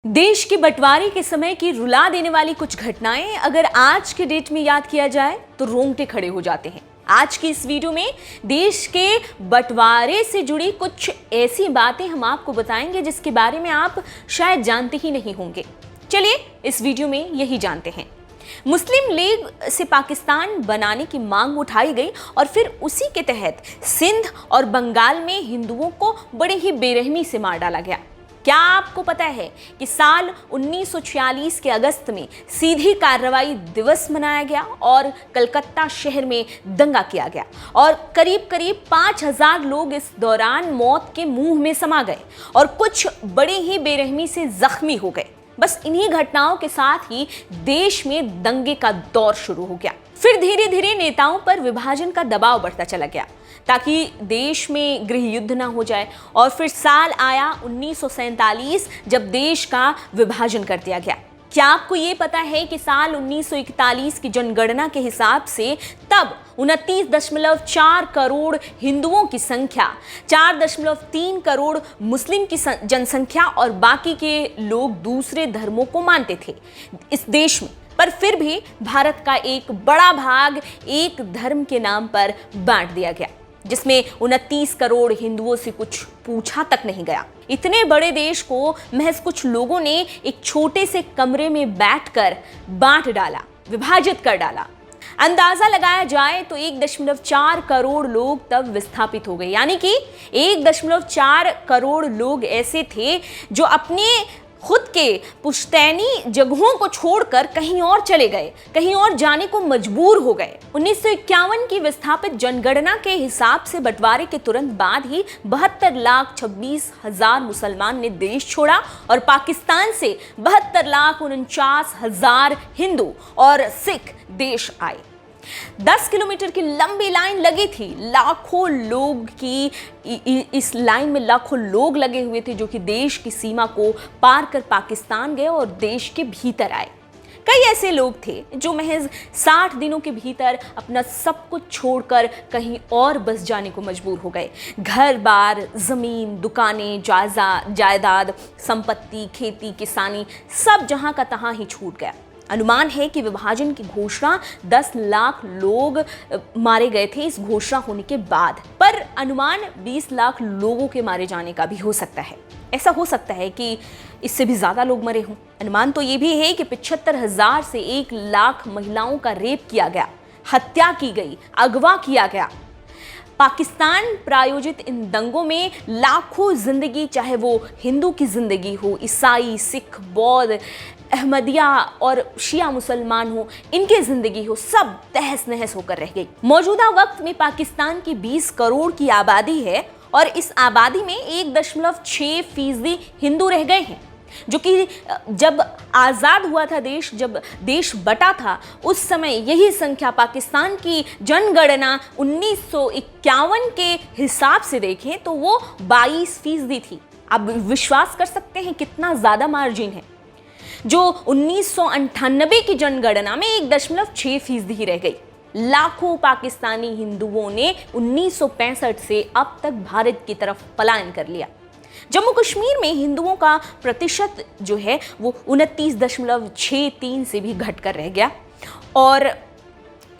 देश के बंटवारे के समय की रुला देने वाली कुछ घटनाएं अगर आज के डेट में याद किया जाए तो रोंगटे खड़े हो जाते हैं। आज की इस वीडियो में देश के बंटवारे से जुड़ी कुछ ऐसी बातें हम आपको बताएंगे जिसके बारे में आप शायद जानते ही नहीं होंगे। चलिए इस वीडियो में यही जानते हैं। मुस्लिम लीग से पाकिस्तान बनाने की मांग उठाई गई और फिर उसी के तहत सिंध और बंगाल में हिंदुओं को बड़े ही बेरहमी से मार डाला गया। क्या आपको पता है कि साल 1946 के अगस्त में सीधी कार्रवाई दिवस मनाया गया और कलकत्ता शहर में दंगा किया गया और करीब 5000 लोग इस दौरान मौत के मुंह में समा गए और कुछ बड़े ही बेरहमी से जख्मी हो गए। बस इन्हीं घटनाओं के साथ ही देश में दंगे का दौर शुरू हो गया। फिर धीरे धीरे नेताओं पर विभाजन का दबाव बढ़ता चला गया ताकि देश में गृह युद्ध ना हो जाए और फिर साल आया 1947 जब देश का विभाजन कर दिया गया। क्या आपको ये पता है कि साल 1941 की जनगणना के हिसाब से तब 29.4 करोड़ हिंदुओं की संख्या, 4.3 करोड़ मुस्लिम की जनसंख्या और बाकी के लोग दूसरे धर्मों को मानते थे इस देश में। पर फिर भी भारत का एक बड़ा भाग एक धर्म के नाम पर बांट दिया गया जिसमें 29 करोड़ हिंदुओं से कुछ पूछा तक नहीं गया। इतने बड़े देश को महज कुछ लोगों ने एक छोटे से कमरे में बैठकर बांट डाला, विभाजित कर डाला। अंदाजा लगाया जाए तो 1.4 करोड़ लोग तब विस्थापित हो गए, यानी कि 1.4 करोड़ लोग ऐसे थे जो अपने खुद के पुश्तैनी जगहों को छोड़कर कहीं और चले गए, कहीं और जाने को मजबूर हो गए। 1951 की विस्थापित जनगणना के हिसाब से बंटवारे के तुरंत बाद ही 72,26,000 मुसलमान ने देश छोड़ा और पाकिस्तान से 72,49,000 हिंदू और सिख देश आए। 10 किलोमीटर की लंबी लाइन लगी थी, लाखों लोग की इस लाइन में लाखों लोग लगे हुए थे जो कि देश की सीमा को पार कर पाकिस्तान गए और देश के भीतर आए। कई ऐसे लोग थे जो महज 60 दिनों के भीतर अपना सब कुछ छोड़कर कहीं और बस जाने को मजबूर हो गए। घर बार, जमीन, दुकानें, जायदाद, संपत्ति, खेती, किसानी सब जहां का तहां ही छूट गया। अनुमान है कि विभाजन की घोषणा 10 लाख लोग मारे गए थे इस घोषणा होने के बाद, पर अनुमान 20 लाख लोगों के मारे जाने का भी हो सकता है। ऐसा हो सकता है कि इससे भी ज्यादा लोग मरे हों। अनुमान तो ये भी है कि 75,000 से 1 लाख महिलाओं का रेप किया गया, हत्या की गई, अगवा किया गया। पाकिस्तान प्रायोजित इन दंगों में लाखों जिंदगी, चाहे वो हिंदू की जिंदगी हो, ईसाई, सिख, बौद्ध, अहमदिया और शिया मुसलमान हो, इनकी जिंदगी हो, सब तहस नहस होकर रह गई। मौजूदा वक्त में पाकिस्तान की 20 करोड़ की आबादी है और इस आबादी में 1.6% हिंदू रह गए हैं, जो कि जब आज़ाद हुआ था देश, जब देश बटा था, उस समय यही संख्या पाकिस्तान की जनगणना 1951 के हिसाब से देखें तो वो 22% थी। आप विश्वास कर सकते हैं कितना ज़्यादा मार्जिन है, जो 1998 की जनगणना में 1.6% ही रह गई। लाखों पाकिस्तानी हिंदुओं ने 1965 से अब तक भारत की तरफ पलायन कर लिया। जम्मू कश्मीर में हिंदुओं का प्रतिशत जो है वो 29.63 से भी घटकर रह गया और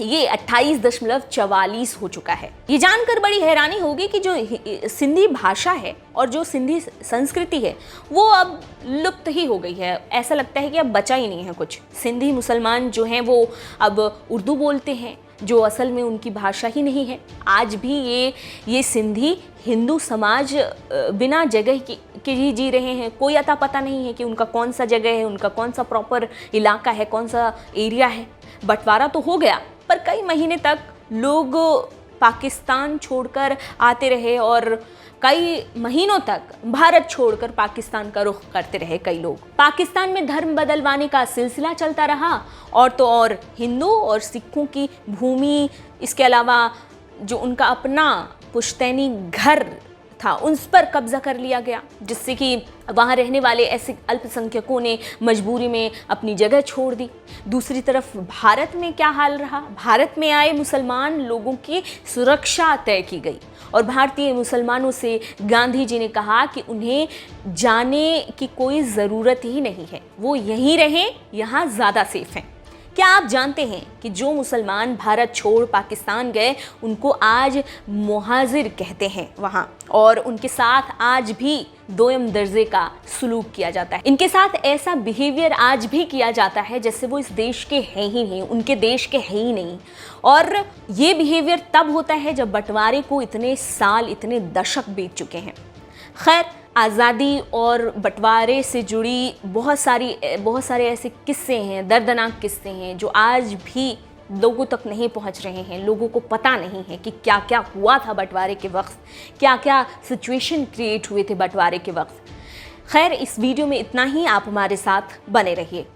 ये 28.44 हो चुका है। ये जानकर बड़ी हैरानी होगी कि जो सिंधी भाषा है और जो सिंधी संस्कृति है वो अब लुप्त ही हो गई है। ऐसा लगता है कि अब बचा ही नहीं है कुछ। सिंधी मुसलमान जो हैं वो अब उर्दू बोलते हैं जो असल में उनकी भाषा ही नहीं है। आज भी ये सिंधी हिंदू समाज बिना जगह के ही जी रहे हैं। कोई अता पता नहीं है कि उनका कौन सा जगह है, उनका कौन सा प्रॉपर इलाका है, कौन सा एरिया है। बंटवारा तो हो गया पर कई महीने तक लोग पाकिस्तान छोड़कर आते रहे और कई महीनों तक भारत छोड़कर पाकिस्तान का रुख करते रहे कई लोग। पाकिस्तान में धर्म बदलवाने का सिलसिला चलता रहा और तो और हिंदू और सिखों की भूमि, इसके अलावा जो उनका अपना पुश्तैनी घर था उन पर कब्जा कर लिया गया, जिससे कि वहाँ रहने वाले ऐसे अल्पसंख्यकों ने मजबूरी में अपनी जगह छोड़ दी। दूसरी तरफ भारत में क्या हाल रहा? भारत में आए मुसलमान लोगों की सुरक्षा तय की गई और भारतीय मुसलमानों से गांधी जी ने कहा कि उन्हें जाने की कोई ज़रूरत ही नहीं है, वो यहीं रहें, यहाँ ज़्यादा सेफ हैं। क्या आप जानते हैं कि जो मुसलमान भारत छोड़ पाकिस्तान गए उनको आज मुहाजिर कहते हैं वहाँ, और उनके साथ आज भी दोयम दर्जे का सलूक किया जाता है। इनके साथ ऐसा बिहेवियर आज भी किया जाता है जैसे वो इस देश के हैं ही नहीं, उनके देश के हैं ही नहीं। और ये बिहेवियर तब होता है जब बंटवारे को इतने साल, इतने दशक बीत चुके हैं। खैर, आज़ादी और बंटवारे से जुड़ी बहुत सारे ऐसे किस्से हैं, दर्दनाक किस्से हैं जो आज भी लोगों तक नहीं पहुंच रहे हैं। लोगों को पता नहीं है कि क्या क्या हुआ था बंटवारे के वक्त, क्या क्या सिचुएशन क्रिएट हुए थे बंटवारे के वक्त। खैर, इस वीडियो में इतना ही। आप हमारे साथ बने रहिए।